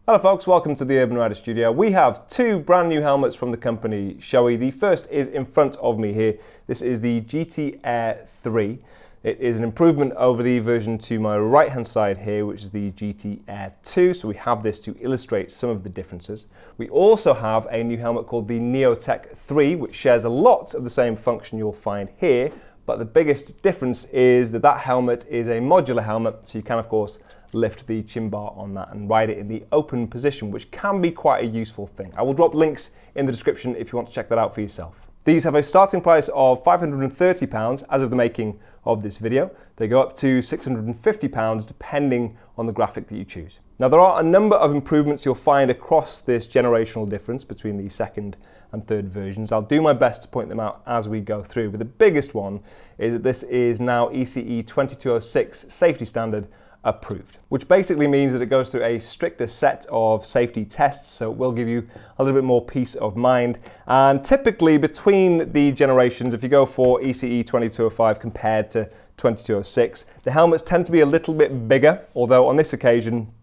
Hello folks, welcome to the Urban Rider Studio. We have two brand new helmets from the company Showei. The first is in front of me here. This is the GT Air 3. It is an improvement over the version to my right hand side here, which is the GT Air 2. So we have this to illustrate some of the differences. We also have a new helmet called the NEOTEC 3, which shares a lot of the same function you'll find here. But the biggest difference is that that helmet is a modular helmet, so you can of course lift the chin bar on that and ride it in the open position, which can be quite a useful thing. I will drop links in the description if you want to check that out for yourself. These have a starting price of £530 as of the making of this video. They go up to £650 depending on the graphic that you choose. Now there are a number of improvements you'll find across this generational difference between the second and third versions. I'll do my best to point them out as we go through, but the biggest one is that this is now ECE 2206 safety standard approved, which basically means that it goes through a stricter set of safety tests, so it will give you a little bit more peace of mind. And typically between the generations, if you go for ECE 2205 compared to 2206, the helmets tend to be a little bit bigger, although on this occasion,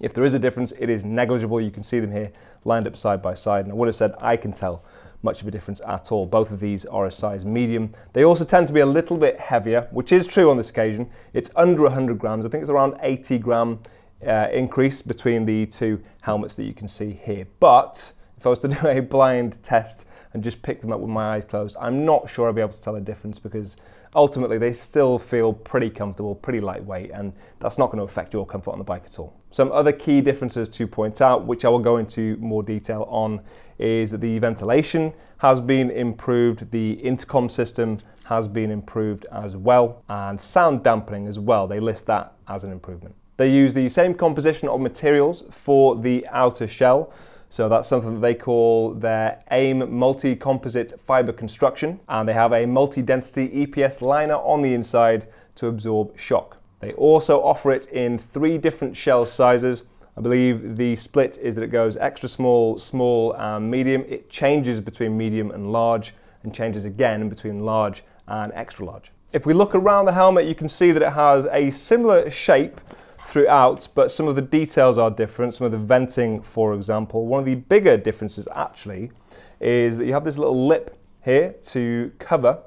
if there is a difference, it is negligible. You can see them here lined up side by side, and I would have said I can tell much of a difference at all. Both of these are a size medium. They also tend to be a little bit heavier, which is true on this occasion. It's under 100 grams. I think it's around 80 gram increase between the two helmets that you can see here. But if I was to do a blind test and just pick them up with my eyes closed, I'm not sure I'll be able to tell a difference, because ultimately they still feel pretty comfortable, pretty lightweight, and that's not going to affect your comfort on the bike at all. Some other key differences to point out, which I will go into more detail on, is that the ventilation has been improved, the intercom system has been improved as well, and sound dampening as well. They list that as an improvement. They use the same composition of materials for the outer shell. So that's something that they call their AIM multi-composite fiber construction, and they have a multi-density EPS liner on the inside to absorb shock. They also offer it in 3 different shell sizes. I believe the split is that it goes extra small, small and medium. It changes between medium and large, and changes again between large and extra large. If we look around the helmet, you can see that it has a similar shape throughout, but some of the details are different. Some of the venting, for example. One of the bigger differences actually is that you have this little lip here to cover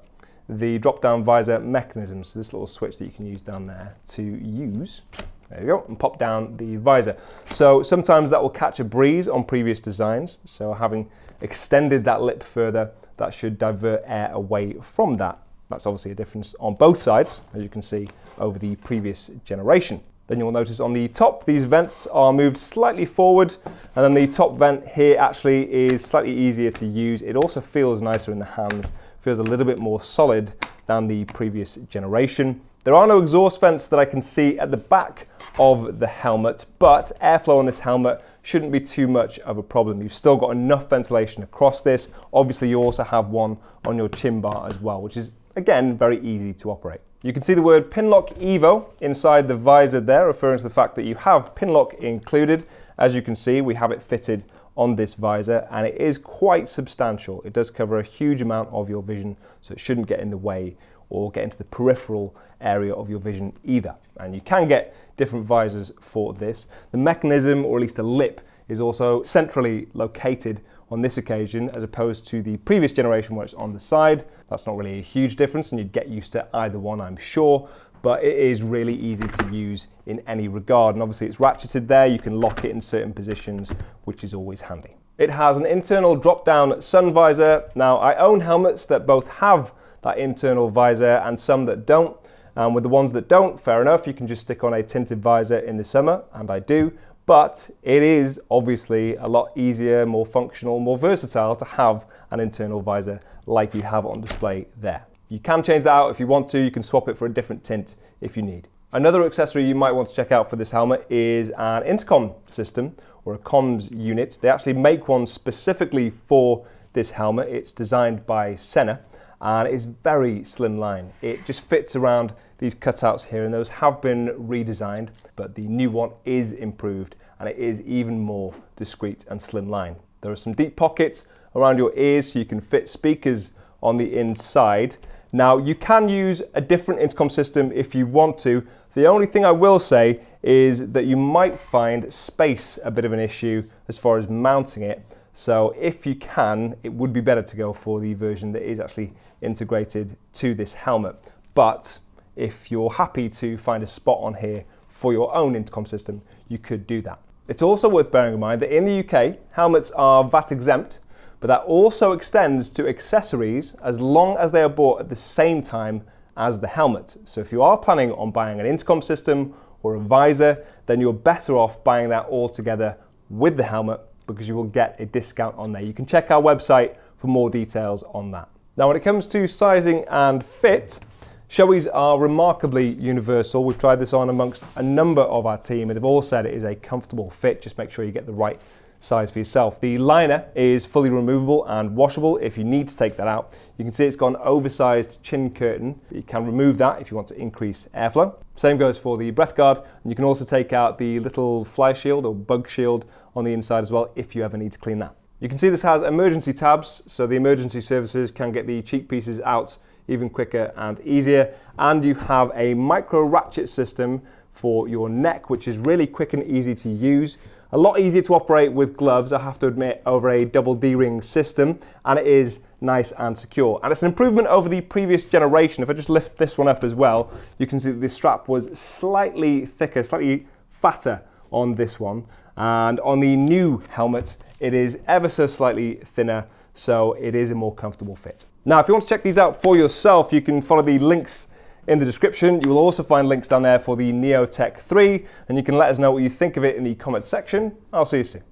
the drop-down visor mechanism. So this little switch that you can use down there to use, there you go, and pop down the visor. So sometimes that will catch a breeze on previous designs. So having extended that lip further, that should divert air away from that. That's obviously a difference on both sides, as you can see, over the previous generation. Then you'll notice on the top, these vents are moved slightly forward, and then the top vent here actually is slightly easier to use. It also feels nicer in the hands, feels a little bit more solid than the previous generation. There are no exhaust vents that I can see at the back of the helmet, but airflow on this helmet shouldn't be too much of a problem. You've still got enough ventilation across this. Obviously, you also have one on your chin bar as well, which is, again, very easy to operate. You can see the word Pinlock Evo inside the visor there, referring to the fact that you have Pinlock included. As you can see, we have it fitted on this visor, and it is quite substantial. It does cover a huge amount of your vision, so it shouldn't get in the way or get into the peripheral area of your vision either. And you can get different visors for this. The mechanism, or at least the lip, is also centrally located on this occasion, as opposed to the previous generation where it's on the side. That's not really a huge difference, and you'd get used to either one, I'm sure, but it is really easy to use in any regard. And obviously it's ratcheted there, you can lock it in certain positions, which is always handy. It has an internal drop-down sun visor. Now, I own helmets that both have that internal visor and some that don't. With the ones that don't, fair enough, you can just stick on a tinted visor in the summer, and I do. But it is obviously a lot easier, more functional, more versatile to have an internal visor like you have on display there. You can change that out if you want to. You can swap it for a different tint if you need. Another accessory you might want to check out for this helmet is an intercom system, or a comms unit. They actually make one specifically for this helmet. It's designed by Senna, and it's very slimline. It just fits around these cutouts here, and those have been redesigned, but the new one is improved, and it is even more discreet and slimline. There are some deep pockets around your ears, so you can fit speakers on the inside. Now, you can use a different intercom system if you want to. The only thing I will say is that you might find space a bit of an issue as far as mounting it. So if you can, it would be better to go for the version that is actually integrated to this helmet. But if you're happy to find a spot on here for your own intercom system, you could do that. It's also worth bearing in mind that in the UK, helmets are VAT exempt, but that also extends to accessories as long as they are bought at the same time as the helmet. So if you are planning on buying an intercom system or a visor, then you're better off buying that all together with the helmet because you will get a discount on there. You can check our website for more details on that. Now, when it comes to sizing and fit, Shoeis are remarkably universal. We've tried this on amongst a number of our team and they've all said it is a comfortable fit. Just make sure you get the right size for yourself. The liner is fully removable and washable if you need to take that out. You can see it's got an oversized chin curtain. You can remove that if you want to increase airflow. Same goes for the breath guard, and you can also take out the little fly shield or bug shield on the inside as well if you ever need to clean that. You can see this has emergency tabs, so the emergency services can get the cheek pieces out even quicker and easier. And you have a micro ratchet system for your neck, which is really quick and easy to use. A lot easier to operate with gloves, I have to admit, over a double D-ring system, and it is nice and secure. And it's an improvement over the previous generation. If I just lift this one up as well, you can see that the strap was slightly thicker, slightly fatter on this one. And on the new helmet, it is ever so slightly thinner, so it is a more comfortable fit. Now, if you want to check these out for yourself, you can follow the links in the description. You will also find links down there for the NEOTEC 3, and you can let us know what you think of it in the comments section. I'll see you soon.